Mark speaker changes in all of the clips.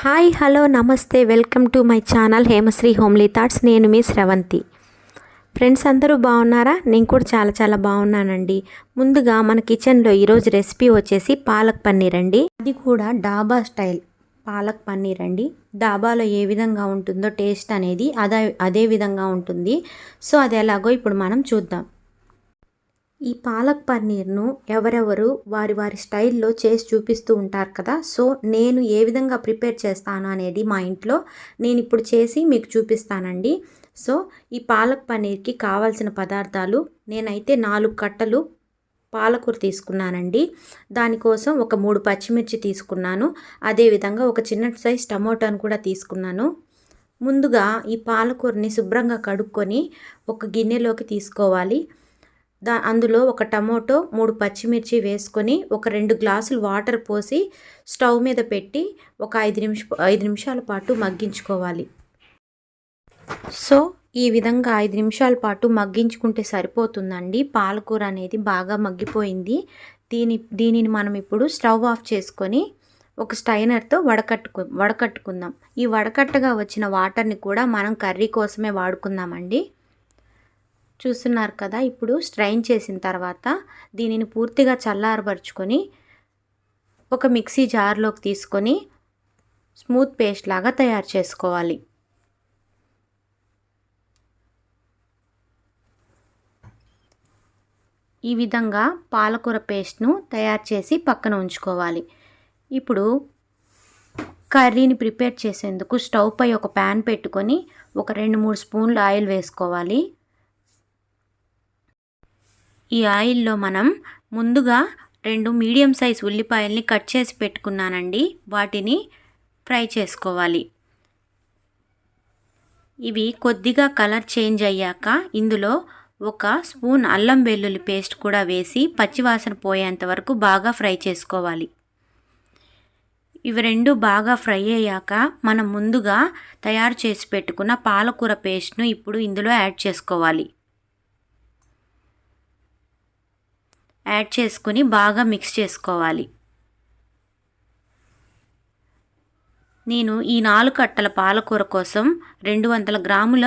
Speaker 1: Hi hello నమస్తే welcome to my channel Hemasri homely thoughts. నేను మీ Sravanthi. Friends అందరూ బాగున్నారా? నేను కూడా చాలా బాగున్నానండి. ముందుగా మన కిచెన్లో ఈరోజు రెసిపీ వచ్చేసి పాలక్ పన్నీర్ అండి. అది కూడా డాబా స్టైల్ పాలక్ పన్నీర్ అండి. డాబాలో ఏ విధంగా ఉంటుందో టేస్ట్ అనేది అదే విధంగా ఉంటుంది. సో అది ఎలాగో ఇప్పుడు మనం చూద్దాం. ఈ పాలక్ పన్నీర్ను ఎవరెవరు వారి స్టైల్లో చేసి చూపిస్తూ ఉంటారు కదా. సో నేను ఏ విధంగా ప్రిపేర్ చేస్తాను అనేది మా ఇంట్లో నేను ఇప్పుడు చేసి మీకు చూపిస్తానండి. సో ఈ పాలక్ పన్నీర్కి కావాల్సిన పదార్థాలు నేనైతే 4 కట్టలు పాలకూర తీసుకున్నానండి. దానికోసం ఒక 3 పచ్చిమిర్చి తీసుకున్నాను. అదేవిధంగా ఒక చిన్న సైజ్ టమోటాను కూడా తీసుకున్నాను. ముందుగా ఈ పాలకూరని శుభ్రంగా కడుక్కొని ఒక గిన్నెలోకి తీసుకోవాలి. అందులో ఒక టమోటో 3 పచ్చిమిర్చి వేసుకొని ఒక 2 గ్లాసులు వాటర్ పోసి స్టవ్ మీద పెట్టి ఒక 5 నిమిషాల పాటు మగ్గించుకోవాలి. సో ఈ విధంగా 5 నిమిషాల పాటు మగ్గించుకుంటే సరిపోతుందండి. పాలకూర అనేది బాగా మగ్గిపోయింది. దీనిని మనం ఇప్పుడు స్టవ్ ఆఫ్ చేసుకొని ఒక స్ట్రైనర్తో వడకట్టుకుందాం. ఈ వడకట్టగా వచ్చిన వాటర్ని కూడా మనం కర్రీ కోసమే వాడుకుందామండి. చూస్తున్నారు కదా. ఇప్పుడు స్ట్రైన్ చేసిన తర్వాత దీనిని పూర్తిగా చల్లారబరుచుకొని ఒక మిక్సీ జార్లోకి తీసుకొని స్మూత్ పేస్ట్ లాగా తయారు చేసుకోవాలి. ఈ విధంగా పాలకూర పేస్ట్ను తయారు చేసి పక్కన ఉంచుకోవాలి. ఇప్పుడు కర్రీని ప్రిపేర్ చేసేందుకు స్టవ్ పై ఒక ప్యాన్ పెట్టుకొని ఒక 2-3 స్పూన్లు ఆయిల్ వేసుకోవాలి. ఈ ఆయిల్లో మనం ముందుగా 2 మీడియం సైజ్ ఉల్లిపాయల్ని కట్ చేసి పెట్టుకున్నానండి. వాటిని ఫ్రై చేసుకోవాలి. ఇవి కొద్దిగా కలర్ చేంజ్ అయ్యాక ఇందులో 1 స్పూన్ అల్లం వెల్లుల్లి పేస్ట్ కూడా వేసి పచ్చివాసన పోయేంత వరకు బాగా ఫ్రై చేసుకోవాలి. ఇవి 2 బాగా ఫ్రై అయ్యాక మనం ముందుగా తయారు చేసి పెట్టుకున్న పాలకూర పేస్ట్ను ఇప్పుడు ఇందులో యాడ్ చేసుకోవాలి. యాడ్ చేసుకుని బాగా మిక్స్ చేసుకోవాలి. నేను ఈ 4 కట్టల పాలకూర కోసం 200 గ్రాముల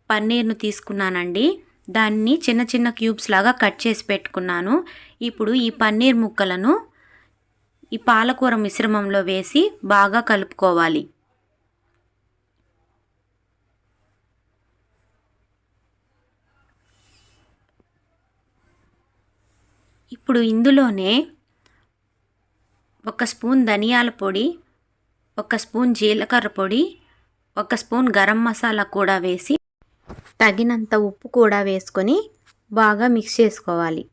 Speaker 1: పన్నీర్ను తీసుకున్నానండి. దాన్ని చిన్న క్యూబ్స్ లాగా కట్ చేసి పెట్టుకున్నాను. ఇప్పుడు ఈ పన్నీర్ ముక్కలను ఈ పాలకూర మిశ్రమంలో వేసి బాగా కలుపుకోవాలి. ఇప్పుడు ఇందులోనే 1 స్పూన్ ధనియాల పొడి, 1 స్పూన్ జీలకర్ర పొడి, 1 స్పూన్ గరం మసాలా కూడా వేసి తగినంత ఉప్పు కూడా వేసుకొని బాగా మిక్స్ చేసుకోవాలి.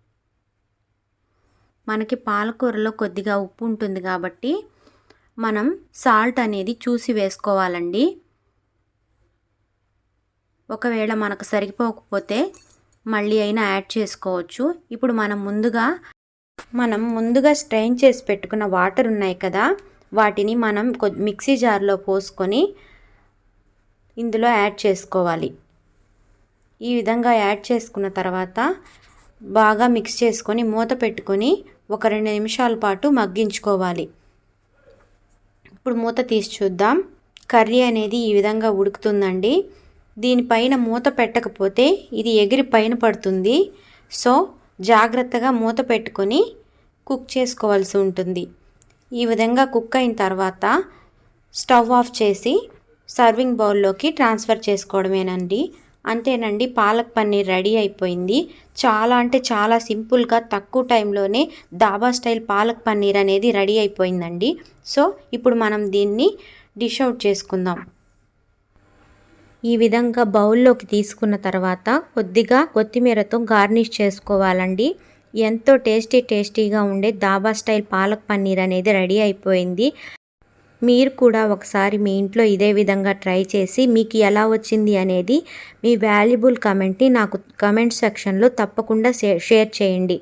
Speaker 1: మనకి పాలకూరలో కొద్దిగా ఉప్పు ఉంటుంది కాబట్టి మనం సాల్ట్ అనేది చూసి వేసుకోవాలండి. ఒకవేళ మనకు సరిపోకపోతే మళ్ళీ అయినా యాడ్ చేసుకోవచ్చు. ఇప్పుడు మనం ముందుగా స్ట్రెయిన్ చేసి పెట్టుకున్న వాటర్ ఉన్నాయి కదా, వాటిని మనం మిక్సీ జార్లో పోసుకొని ఇందులో యాడ్ చేసుకోవాలి. ఈ విధంగా యాడ్ చేసుకున్న తర్వాత బాగా మిక్స్ చేసుకొని మూత పెట్టుకొని ఒక 2 నిమిషాల పాటు మగ్గించుకోవాలి. ఇప్పుడు మూత తీసి చూద్దాం. కర్రీ అనేది ఈ విధంగా ఉడుకుతుందండి. దీనిపైన మూత పెట్టకపోతే ఇది ఎగిరి పైన పడుతుంది. సో జాగ్రత్తగా మూత పెట్టుకొని కుక్ చేసుకోవాల్సి ఉంటుంది. ఈ విధంగా కుక్ అయిన తర్వాత స్టవ్ ఆఫ్ చేసి సర్వింగ్ బౌల్లోకి ట్రాన్స్ఫర్ చేసుకోవడమేనండి. అంతేనండి, పాలక్ పన్నీర్ రెడీ అయిపోయింది. చాలా సింపుల్గా తక్కువ టైంలోనే డాబా స్టైల్ పాలక్ పన్నీర్ అనేది రెడీ అయిపోయిందండి. సో ఇప్పుడు మనం దీన్ని డిష్ అవుట్ చేసుకుందాం. ఈ విధంగా బౌల్లోకి తీసుకున్న తర్వాత కొద్దిగా కొత్తిమీరతో గార్నిష్ చేసుకోవాలండి. ఎంతో టేస్టీగా ఉండే డాబా స్టైల్ పాలక్ పన్నీర్ అనేది రెడీ అయిపోయింది. మీరు కూడా ఒకసారి మీ ఇంట్లో ఇదే విధంగా ట్రై చేసి మీకు ఎలా వచ్చింది అనేది మీ వాల్యుబుల్ కమెంట్ని నాకు కమెంట్ సెక్షన్లో తప్పకుండా షేర్ చేయండి.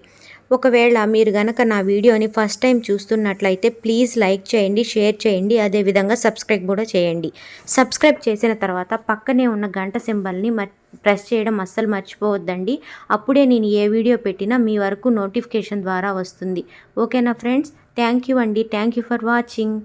Speaker 1: ఒకవేళ మీరు గనక నా వీడియోని ఫస్ట్ టైం చూస్తున్నట్లయితే ప్లీజ్ లైక్ చేయండి, షేర్ చేయండి, అదేవిధంగా సబ్స్క్రైబ్ కూడా చేయండి. సబ్స్క్రైబ్ చేసిన తర్వాత పక్కనే ఉన్న గంట సింబల్ని ప్రెస్ చేయడం అస్సలు మర్చిపోవద్దండి. అప్పుడే నేను ఏ వీడియో పెట్టినా మీ వరకు నోటిఫికేషన్ ద్వారా వస్తుంది. ఓకేనా ఫ్రెండ్స్? థ్యాంక్ యూ అండి. Thank you for watching.